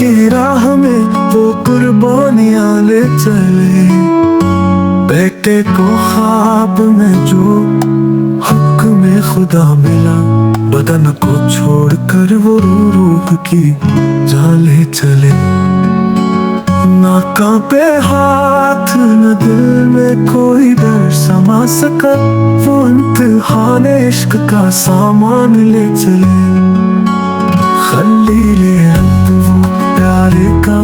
की राह में वो कुर्बानियां ले चले। बेटे को ख्वाब में जो हक में खुदा मिला, बदन को छोड़कर वो रूह की जान ले चले। ना कांपे हाथ न दिल में कोई डर समा सका, वो इम्तिहान इश्क का सामान ले चले। खलीले अब वो प्यारे का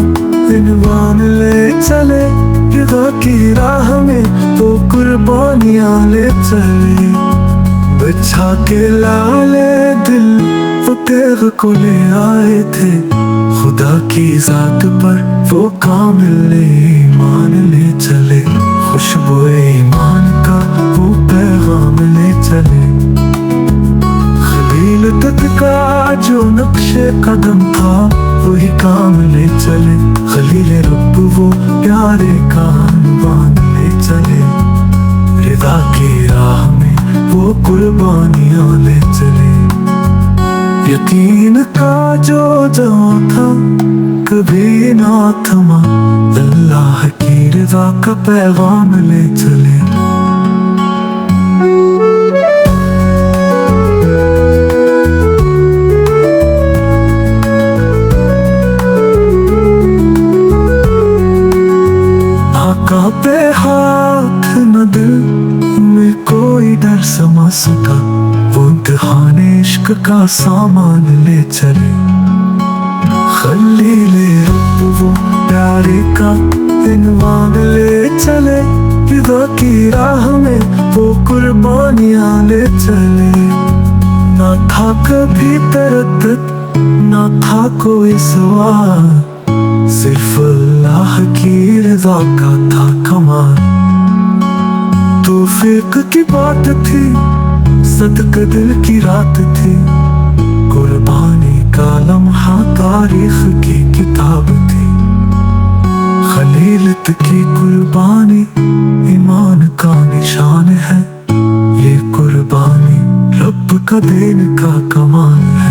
इनवान ले चले। खुदा की राह में वो कुर्बानियां ले चले। बिछा के लाले दिल वो तेग को ले आए थे, खुदा की जात पर वो कामिल ईमान ले चले। खुशबू ईमान का वो पैगाम ले चले। खलील तक का जो नक्शे कदम था वही काम ले चले। खलील रब वो प्यारे का अनवान ले चले। रिदा की राह में वो कुर्बानियां ले चले। यकीन का जो जवां था कभी ना थमा, अल्लाह की रिदा का पैगाम ले चले। कांपे हाथ न दिल में कोई डर समा सका, वो इम्तिहान इश्क का सामान ले चले। खलीले अब वो प्यारे का इनवान ले चले। खुदा की राह में वो कुर्बानियां ले चले। ना था कभी तरद्दुद ना था कोई सवाल, सिर्फ अल्लाह की रज़ा का था कमाल। तौफीक की बात थी, सदका दिल की रात थी। कुर्बानी का लम्हा तारीख की किताब थी। खलील की कुर्बानी ईमान का निशान है। ये कुर्बानी रब का देन का कमाल है।